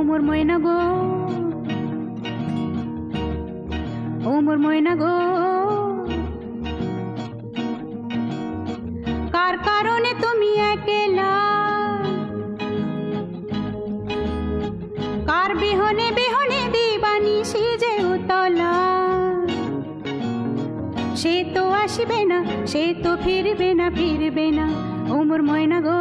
মোর ময়না গো, ও মোর ময়না গো, কার কারণে তুমি একলা, কার বিহনে বিহনে দিবানিশি যে উতলা। সে তো আসবে না, সে তো ফিরবে না, ফিরবে না, ও মোর ময়না গো।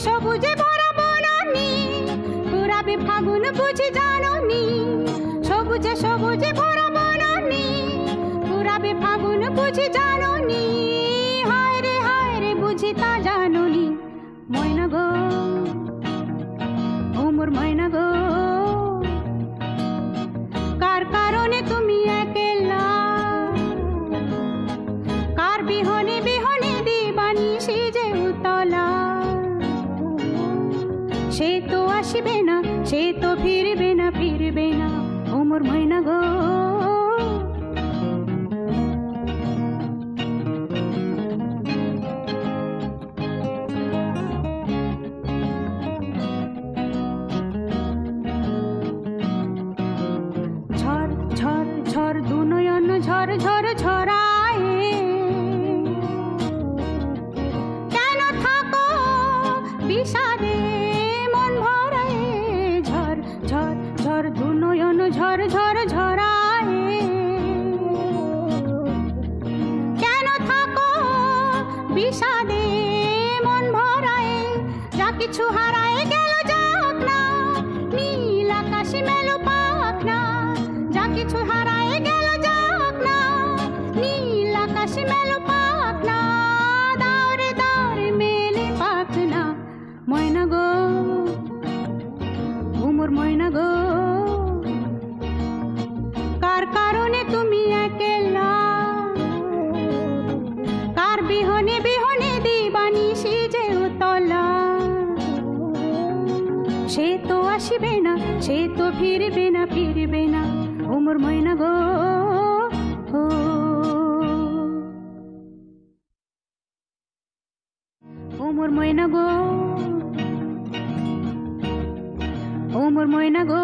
সবুজে ভরা বনানি পুরাবে ফাগুন বুঝি জাননি, সবুজে সবুজে ভরা বনানি পুরাবে ফাগুন বুঝি জাননি। হায় রে বুঝি তা জাননি, ময়না গো, ও মোর ময়না গো, কার কারণে তুমি একলা, কার বিহনে বিহনে দিবানিশি যে উতলা। সে তো আসবে না, সে তো ফিরবে না, ফিরবে না, ও মোর ময়না গো। ঝড় ঝড় ঝড় দু নয়ন ঝড় ঝড় ঝরায়, কেন থাকো বিষাদে ঝড় দু নয়ন ঝড় ঝড় ঝরায়, কেন থাকো বিষাদে মন ভরায়। যা কিছু হারায় গেল যাক না, নীল আকাশে মেলো পাক না। যা কিছু হারায় গেল যাক না, নীল আকাশে মেলো পাক না। দাওরে দাওরে মেলে পাক না, ময়না গো, ও মোর ময়না গো, কার কারণে তুমি একলা, কার বিহনে বিহনে দিবানিশি যে উতলা। সে তো আসবে না, সে তো ফিরবে না, ফিরবে না, ও মোর ময়না গো। ও মোর ময়না গো, ও মোর ময়না গো।